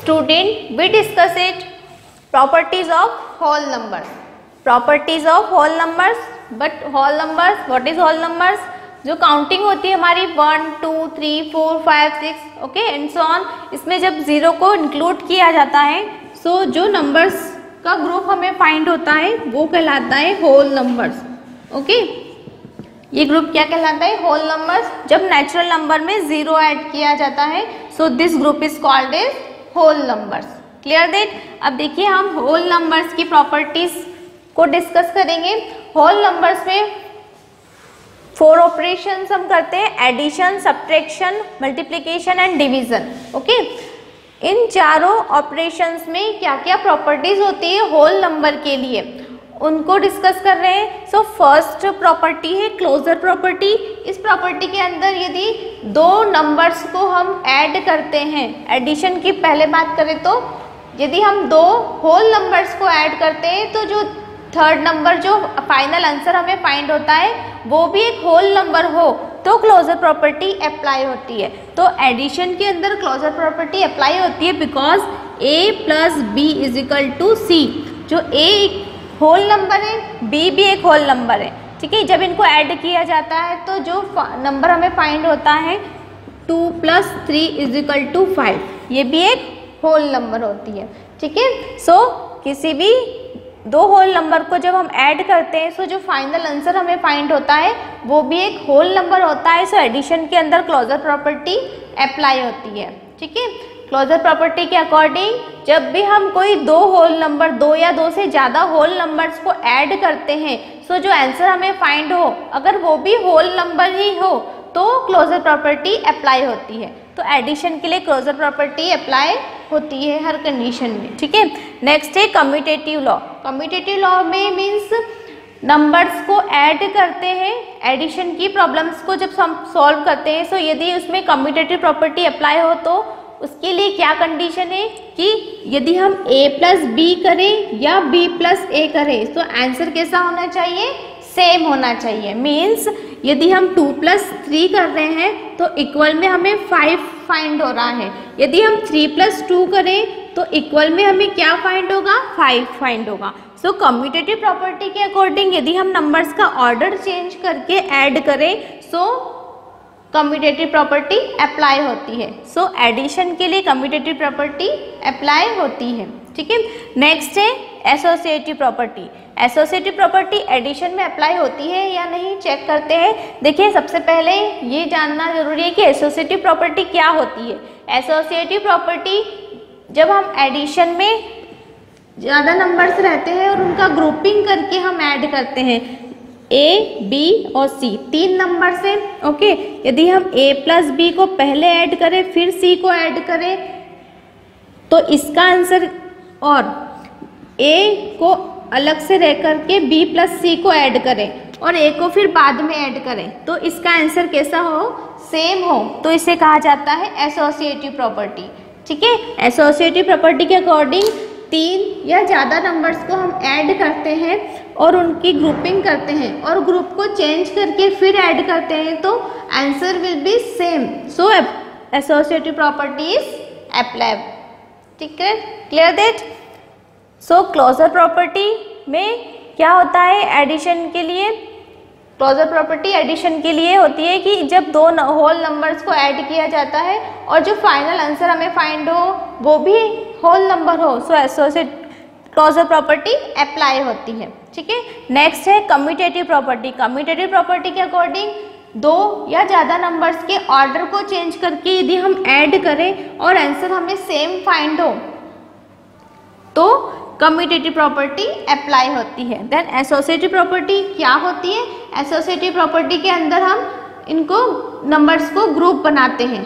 Student, we discuss it properties of whole numbers. Properties of whole numbers. But whole numbers, what is whole numbers? जो counting होती है हमारी 1, 2, 3, 4, 5, 6 okay and so on, इसमें जब zero को include किया जाता है सो जो नंबर्स का ग्रुप हमें फाइंड होता है वो कहलाता है होल नंबर्स. ओके, ये ग्रुप क्या कहलाता है? Whole numbers. जब नेचुरल नंबर में जीरो ऐड किया जाता है so this group is called as whole numbers. Clear that? अब देखिए हम होल नंबर्स की प्रॉपर्टीज को डिस्कस करेंगे. होल नंबर्स में 4 ऑपरेशंस हम करते हैं: addition, subtraction, multiplication and division. Okay, इन चारों ऑपरेशंस में क्या क्या प्रॉपर्टीज होती है होल नंबर के लिए उनको डिस्कस कर रहे हैं. सो फर्स्ट प्रॉपर्टी है क्लोजर प्रॉपर्टी. इस प्रॉपर्टी के अंदर यदि दो नंबर्स को हम ऐड करते हैं, एडिशन की पहले बात करें तो यदि हम दो होल नंबर्स को ऐड करते हैं तो जो थर्ड नंबर जो फाइनल आंसर हमें फाइंड होता है वो भी एक होल नंबर हो तो क्लोजर प्रॉपर्टी अप्लाई होती है. तो एडिशन के अंदर क्लोजर प्रॉपर्टी अप्लाई होती है because a plus B is equal to C. जो a एक होल नंबर है, b भी एक होल नंबर है. ठीक है, जब इनको ऐड किया जाता है तो जो नंबर हमें फाइंड होता है 2 + 3 इज इक्वल टू 5, ये भी एक होल नंबर होती है. ठीक है, सो किसी भी दो होल नंबर को जब हम ऐड करते हैं सो जो फाइनल आंसर हमें फाइंड होता है वो भी एक होल नंबर होता है. सो एडिशन के अंदर क्लोजर प्रॉपर्टी अप्लाई होती है. ठीक है, क्लोजर प्रॉपर्टी के अकॉर्डिंग जब भी हम कोई दो होल नंबर, दो या दो से ज़्यादा होल नंबर्स को ऐड करते हैं सो जो आंसर हमें फाइंड हो अगर वो भी होल नंबर ही हो तो क्लोजर प्रॉपर्टी अप्लाई होती है. तो एडिशन के लिए क्लोजर प्रॉपर्टी अप्लाई होती है हर कंडीशन में. ठीक है, नेक्स्ट है कम्यूटेटिव लॉ. कम्यूटेटिव लॉ में मीन्स नंबर्स को ऐड करते हैं, एडिशन की प्रॉब्लम्स को जब हम सॉल्व करते हैं सो यदि उसमें कम्यूटेटिव प्रॉपर्टी अप्लाई हो तो उसके लिए क्या कंडीशन है कि यदि हम a प्लस बी करें या b प्लस a करें तो आंसर कैसा होना चाहिए? सेम होना चाहिए. मीन्स यदि हम 2 + 3 कर रहे हैं तो इक्वल में हमें 5 फाइंड हो रहा है. यदि हम 3 + 2 करें तो इक्वल में हमें क्या फाइंड होगा? 5 फाइंड होगा. सो कम्यूटेटिव प्रॉपर्टी के अकॉर्डिंग यदि हम नंबर्स का ऑर्डर चेंज करके ऐड करें सो कम्यूटेटिव प्रॉपर्टी अप्लाई होती है. सो एडिशन के लिए कम्यूटेटिव प्रॉपर्टी अप्लाई होती है. ठीक है, नेक्स्ट है associative property. Associative property addition में अप्लाई होती है या नहीं चेक करते हैं. देखिए सबसे पहले ये जानना जरूरी है कि एसोसिएटिव प्रॉपर्टी क्या होती है. एसोसिएटिव प्रॉपर्टी जब हम एडिशन में ज़्यादा नंबर्स रहते हैं और उनका ग्रुपिंग करके हम ऐड करते हैं, a, b और c 3 नंबर से. ओके, यदि हम a प्लस b को पहले ऐड करें फिर c को ऐड करें तो इसका आंसर, और a को अलग से रह करके b प्लस c को ऐड करें और a को फिर बाद में ऐड करें तो इसका आंसर कैसा हो? सेम हो. तो इसे कहा जाता है एसोसिएटिव प्रॉपर्टी. ठीक है, एसोसिएटिव प्रॉपर्टी के अकॉर्डिंग 3 या ज़्यादा नंबर्स को हम ऐड करते हैं और उनकी ग्रुपिंग करते हैं और ग्रुप को चेंज करके फिर ऐड करते हैं तो answer will be same. So associative property is apply. ठीक है, clear that? So closure property में क्या होता है एडिशन के लिए? क्लोजर प्रॉपर्टी एडिशन के लिए होती है कि जब दो होल नंबर्स को ऐड किया जाता है और जो फाइनल आंसर हमें फाइंड हो वो भी होल नंबर हो सो एसोसिएट क्लोजर प्रॉपर्टी अप्लाई होती है. ठीक है, नेक्स्ट है कम्यूटेटिव प्रॉपर्टी. कम्यूटेटिव प्रॉपर्टी के अकॉर्डिंग दो या ज़्यादा नंबर्स के ऑर्डर को चेंज करके यदि हम ऐड करें और आंसर हमें सेम फाइंड हो तो कम्यूटेटिव प्रॉपर्टी अप्लाई होती है. देन एसोसिएटिव प्रॉपर्टी क्या होती है? एसोसिएटिव प्रॉपर्टी के अंदर हम इनको नंबर्स को ग्रुप बनाते हैं.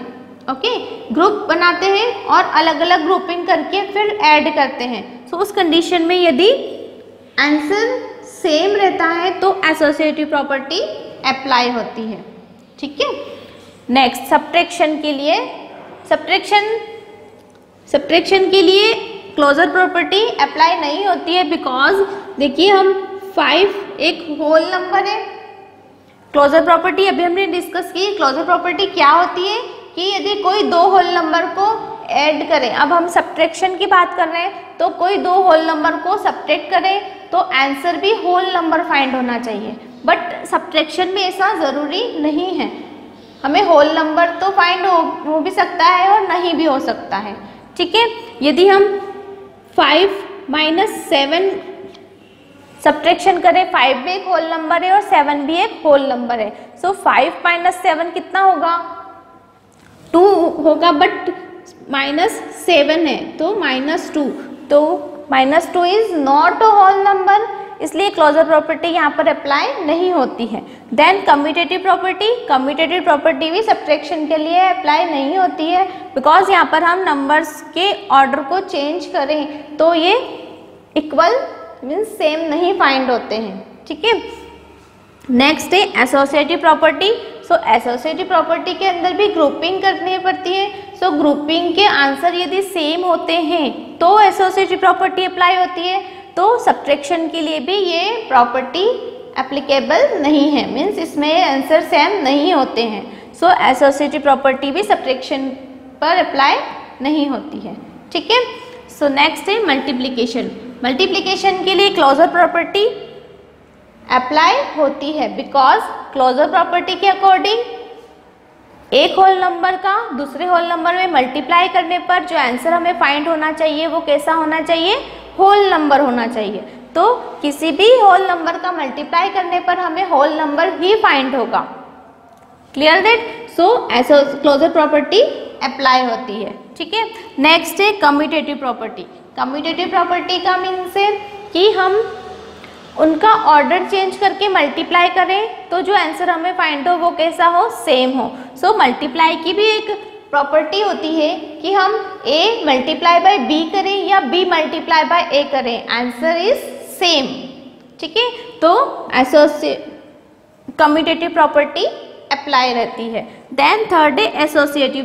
ओके, ग्रुप बनाते हैं और अलग अलग ग्रुपिंग करके फिर ऐड करते हैं. सो उस कंडीशन में यदि आंसर सेम रहता है तो एसोसिएटिव प्रॉपर्टी अप्लाई होती है. ठीक है, नेक्स्ट सब्ट्रैक्शन के लिए. सब्ट्रैक्शन के लिए क्लोजर प्रॉपर्टी अप्लाई नहीं होती है बिकॉज देखिए हम 5 एक होल नंबर है. क्लोजर प्रॉपर्टी अभी हमने डिस्कस की. क्लोजर प्रॉपर्टी क्या होती है कि यदि कोई दो होल नंबर को ऐड करें, अब हम सब्ट्रैक्शन की बात कर रहे हैं तो कोई दो होल नंबर को सब्ट्रैक्ट करें तो आंसर भी होल नंबर फाइंड होना चाहिए, बट सब्ट्रैक्शन में ऐसा ज़रूरी नहीं है, हमें होल नंबर तो फाइंड हो भी सकता है और नहीं भी हो सकता है। ठीक है, यदि हम 5 - 7 सब्ट्रैक्शन करें, 5 भी एक होल नंबर है और 7 भी एक होल नंबर है, सो 5 - 7 कितना होगा, 2 होगा, बट -7 है तो -2, तो -2 is not a whole number, इसलिए क्लोजर प्रॉपर्टी यहाँ पर अप्लाई नहीं होती है। देन कम्यूटेटिव प्रॉपर्टी भी सब्ट्रैक्शन के लिए अप्लाई नहीं होती है, बिकॉज यहाँ पर हम नंबर्स के ऑर्डर को चेंज करें तो ये इक्वल मीन्स सेम नहीं फाइंड होते हैं। ठीक है, नेक्स्ट है एसोसिएटिव प्रॉपर्टी। सो एसोसिएटिव प्रॉपर्टी के अंदर भी ग्रुपिंग करनी पड़ती है, सो ग्रुपिंग के आंसर यदि सेम होते हैं तो एसोसिएटिव प्रॉपर्टी अप्लाई होती है, तो सब्ट्रैक्शन के लिए भी ये प्रॉपर्टी एप्लीकेबल नहीं है, मीन्स इसमें आंसर सेम नहीं होते हैं, सो एसोसिएटिव प्रॉपर्टी भी सब्ट्रैक्शन पर अप्लाई नहीं होती है। ठीक है, सो नेक्स्ट है मल्टीप्लिकेशन के लिए क्लोजर प्रॉपर्टी अप्लाई होती है, बिकॉज क्लोजर प्रॉपर्टी के अकॉर्डिंग एक होल नंबर का दूसरे होल नंबर में मल्टीप्लाई करने पर जो आंसर हमें फाइंड होना चाहिए वो कैसा होना चाहिए, होल नंबर होना चाहिए, तो किसी भी होल नंबर का मल्टीप्लाई करने पर हमें होल नंबर ही फाइंड होगा। क्लियर दैट, सो ऐसा क्लोजर प्रॉपर्टी अप्लाई होती है। ठीक है, नेक्स्ट है कम्यूटेटिव प्रॉपर्टी का मीन्स है कि हम उनका ऑर्डर चेंज करके मल्टीप्लाई करें तो जो आंसर हमें फाइंड हो वो कैसा हो, सेम हो। सो मल्टीप्लाई की भी एक प्रॉपर्टी होती है कि हम a मल्टीप्लाई बाय b करें या b मल्टीप्लाई बाय a करें, आंसर इज सेम। ठीक है, तो कम्यूटेटिव प्रॉपर्टी अप्लाई रहती है। देन थर्ड है एसोसिएटिव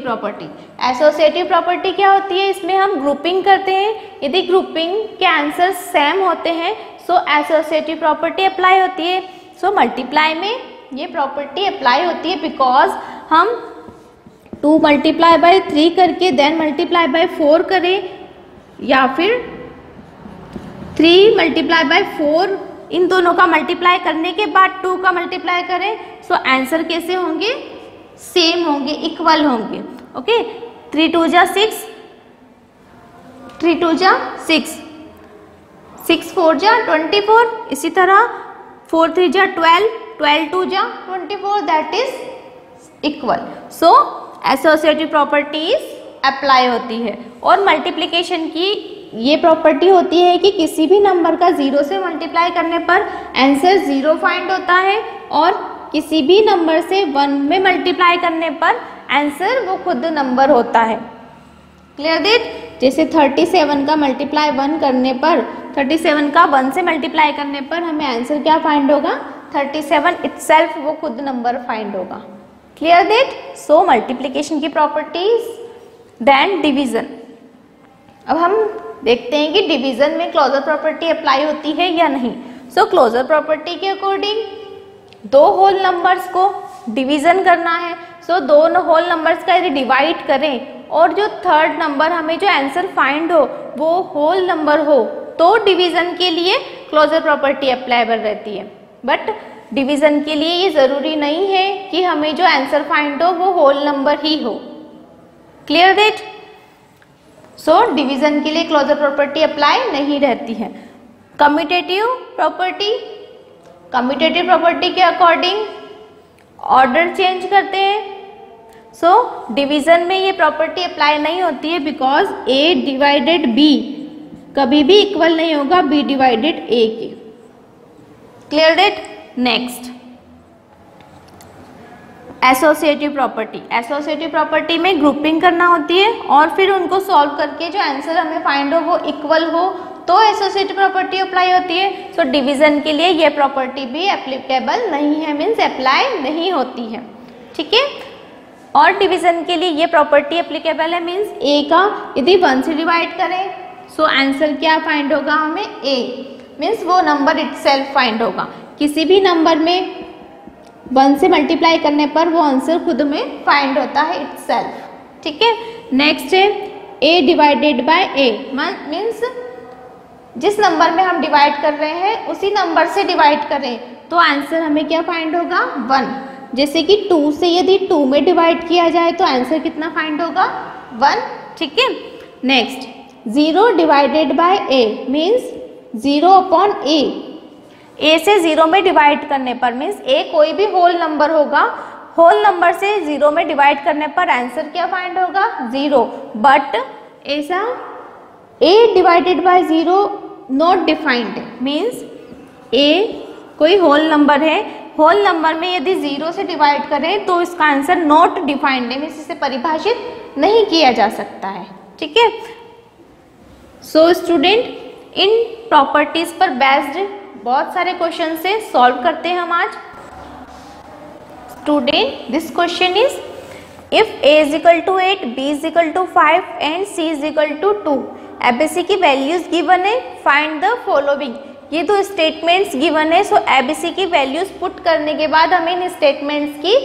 प्रॉपर्टी क्या होती है, इसमें हम ग्रुपिंग करते हैं, यदि ग्रुपिंग के आंसर सेम होते हैं सो एसोसिएटिव प्रॉपर्टी अप्लाई होती है। सो मल्टीप्लाई में ये प्रॉपर्टी अप्लाई होती है, बिकॉज हम 2 मल्टीप्लाई बाय 3 करके देन मल्टीप्लाई बाय 4 करें या फिर 3 मल्टीप्लाई बाय 4, इन दोनों का मल्टीप्लाई करने के बाद 2 का मल्टीप्लाई करें, सो आंसर कैसे होंगे, सेम होंगे, इक्वल होंगे। ओके, 3 2 जा 6, 3 2 जा 6, 6 4 जा 24, इसी तरह 4 3 जा 12, 12 2 जा 24, that is equal. So associative properties apply होती है। और मल्टीप्लिकेशन की ये प्रॉपर्टी होती है कि किसी भी नंबर का 0 से मल्टीप्लाई करने पर आंसर 0 फाइंड होता है और किसी भी नंबर से 1 में मल्टीप्लाई करने पर आंसर वो खुद नंबर होता है। क्लियर दैट, जैसे 37 का मल्टीप्लाई 1 करने पर 37 का 1 से मल्टीप्लाई करने पर हमें आंसर क्या फाइंड होगा, 37 इटसेल्फ वो खुद नंबर फाइंड होगा। क्लियर दैट, सो मल्टीप्लिकेशन की प्रॉपर्टीज। देन डिवीजन, अब हम देखते हैं कि डिवीजन में क्लोजर प्रॉपर्टी अप्लाई होती है या नहीं। सो क्लोजर प्रॉपर्टी के अकॉर्डिंग 2 होल नंबर्स को डिवीजन करना है, सो 2 होल नंबर्स का यदि डिवाइड करें और जो थर्ड नंबर हमें जो आंसर फाइंड हो वो होल नंबर हो तो डिवीजन के लिए क्लोजर प्रॉपर्टी अप्लाइबल रहती है। बट डिवीजन के लिए ये ज़रूरी नहीं है कि हमें जो आंसर फाइंड हो वो होल नंबर ही हो। क्लियर दैट, सो डिवीजन के लिए क्लोजर प्रॉपर्टी अप्लाई नहीं रहती है। कम्यूटेटिव प्रॉपर्टी के अकॉर्डिंग ऑर्डर चेंज करते हैं, सो डिवीजन में ये प्रॉपर्टी अप्लाई नहीं होती है, बिकॉज a डिवाइडेड b कभी भी इक्वल नहीं होगा b डिवाइडेड a के। Clear that, next associative property में ग्रुपिंग करना होती है और फिर उनको सॉल्व करके जो आंसर हमें फाइंड हो वो इक्वल हो तो एसोसिएटिव प्रॉपर्टी अप्लाई होती है। सो डिवीजन के लिए ये प्रॉपर्टी भी एप्लीकेबल नहीं है, मीन्स अप्लाई नहीं होती है। ठीक है, और डिवीजन के लिए ये प्रॉपर्टी एप्लीकेबल है, मीन्स a का यदि 1 से डिवाइड करें सो आंसर क्या फाइंड होगा हमें, a मीन्स वो नंबर इटसेल्फ फाइंड होगा। किसी भी नंबर में 1 से मल्टीप्लाई करने पर वो आंसर खुद में फाइंड होता है इटसेल्फ। ठीक है, नेक्स्ट है a divided bye a means जिस नंबर में हम डिवाइड कर रहे हैं उसी नंबर से डिवाइड करें तो आंसर हमें क्या फाइंड होगा 1। जैसे कि 2 से यदि 2 में डिवाइड किया जाए तो आंसर कितना फाइंड होगा 1। ठीक है, next 0 divided by a means 0 upon a से 0 में डिवाइड करने पर मीन्स a कोई भी होल नंबर होगा, होल नंबर से 0 में डिवाइड करने पर आंसर क्या फाइंड होगा 0। बट ऐसा a divided by 0 not defined means a कोई होल नंबर है, होल नंबर में यदि 0 से डिवाइड करें तो इसका आंसर नॉट डिफाइंड है मीन्स इसे परिभाषित नहीं किया जा सकता है। ठीक है, सो स्टूडेंट इन प्रॉपर्टीज पर बेस्ड बहुत सारे क्वेश्चन से सॉल्व करते हैं हम आज। Student this question is if a is equal to 8, b is equal to 5 and c is equal to 2, A B C की वैल्यूज गिवन है, फाइंड द फॉलोइंग। ये दो स्टेटमेंट्स गिवन है, सो एबीसी की वैल्यूज पुट करने के बाद हमें इन स्टेटमेंट्स की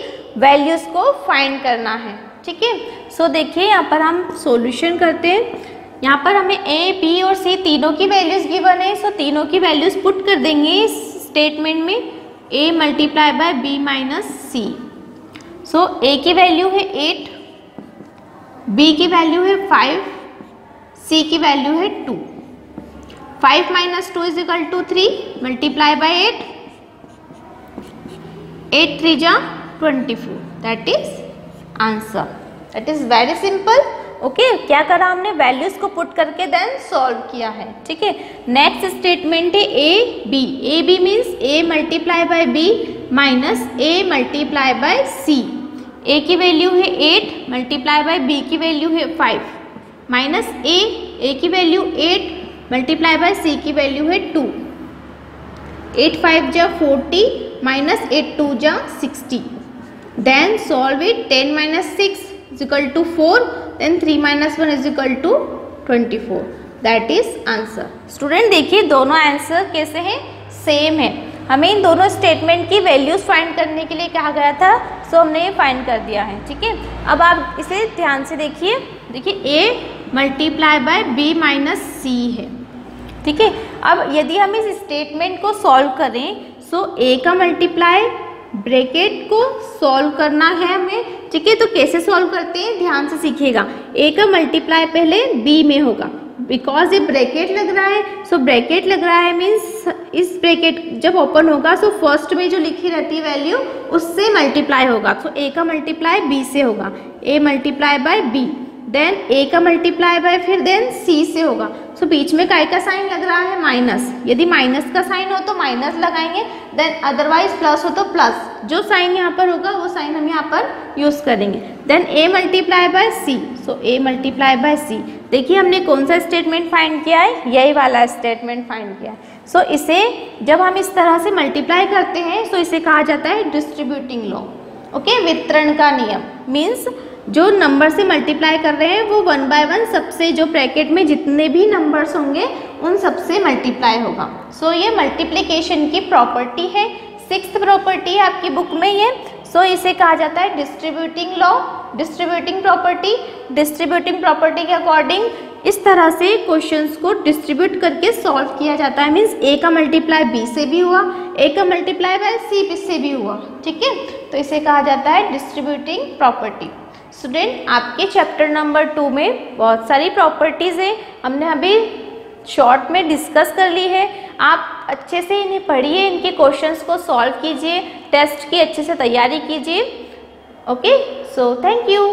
वैल्यूज को फाइंड करना है। ठीक है, सो देखिए यहाँ पर हम सॉल्यूशन करते हैं। यहाँ पर हमें ए, बी और सी तीनों की वैल्यूज गिवन है, सो तीनों की वैल्यूज पुट कर देंगे इस स्टेटमेंट में, a multiply by b minus C. So a की वैल्यू है 8, b की वैल्यू है 5, c की वैल्यू है 2। 5 minus 2 is equal to 3 multiply by 8, 8 3 जा 24, that is answer. That is very simple. Okay, क्या करा हमने, वैल्यूज को पुट करके देन सॉल्व किया है। ठीक है, नेक्स्ट स्टेटमेंट है A B means a multiply by b minus a multiply by c। a की वैल्यू है 8 मल्टीप्लाई बाय b की वैल्यू है 5 माइनस a की वैल्यू 8 मल्टीप्लाई बाय c की वैल्यू है 2। 8 5 जा 40 माइनस 8 2 जा 60। Then solve it, 10 minus 6 is equal to 4, then 3 minus 1 is equal to 24, that is answer। Student देखिए दोनों आंसर कैसे हैं, सेम है। हमें इन दोनों स्टेटमेंट की वैल्यूज फाइंड करने के लिए कहा गया था, सो हमने ये फाइंड कर दिया है। ठीक है, अब आप इसे ध्यान से देखिए, a multiply by b minus C है। ठीक है, अब यदि हम इस स्टेटमेंट को सॉल्व करें, सो a का मल्टीप्लाई ब्रैकेट को सॉल्व करना है हमें। ठीक है, तो कैसे सॉल्व करते हैं ध्यान से सीखिएगा। a का मल्टीप्लाई पहले b में होगा, बिकॉज ये ब्रैकेट लग रहा है, सो ब्रैकेट लग रहा है मीन्स इस ब्रैकेट जब ओपन होगा सो फर्स्ट में जो लिखी रहती है वैल्यू उससे मल्टीप्लाई होगा। सो a का मल्टीप्लाई b से होगा, a multiply by b, then a का मल्टीप्लाई बाय फिर देन c से होगा। सो बीच में काय का साइन लग रहा है माइनस, यदि माइनस का साइन हो तो माइनस लगाएंगे, देन अदरवाइज प्लस हो तो प्लस, जो साइन यहाँ पर होगा वो साइन हम यहाँ पर यूज करेंगे। Then a multiply by c, so a multiply by c। देखिए हमने कौन सा स्टेटमेंट फाइंड किया है, यही वाला स्टेटमेंट फाइंड किया है। सो इसे जब हम इस तरह से मल्टीप्लाई करते हैं सो इसे कहा जाता है डिस्ट्रीब्यूटिंग लॉ। ओके, वितरण का नियम मीन्स जो नंबर से मल्टीप्लाई कर रहे हैं वो 1 बाय 1 सबसे, जो ब्रैकेट में जितने भी नंबर्स होंगे उन सबसे मल्टीप्लाई होगा। सो ये मल्टीप्लिकेशन की प्रॉपर्टी है, 6th प्रॉपर्टी है आपकी बुक में ये। सो इसे कहा जाता है distributing law, distributing property. Distributing property के अकॉर्डिंग इस तरह से क्वेश्चंस को डिस्ट्रीब्यूट करके सॉल्व किया जाता है। मीन्स a का मल्टीप्लाई b से भी हुआ, a का मल्टीप्लाई बाय c से भी हुआ। ठीक है, तो इसे कहा जाता है डिस्ट्रीब्यूटिंग प्रॉपर्टी। स्टूडेंट आपके चैप्टर नंबर 2 में बहुत सारी प्रॉपर्टीज़ हैं, हमने अभी शॉर्ट में डिस्कस कर ली है। आप अच्छे से इन्हें पढ़िए, इनके क्वेश्चंस को सॉल्व कीजिए, टेस्ट की अच्छे से तैयारी कीजिए। Okay, so thank you.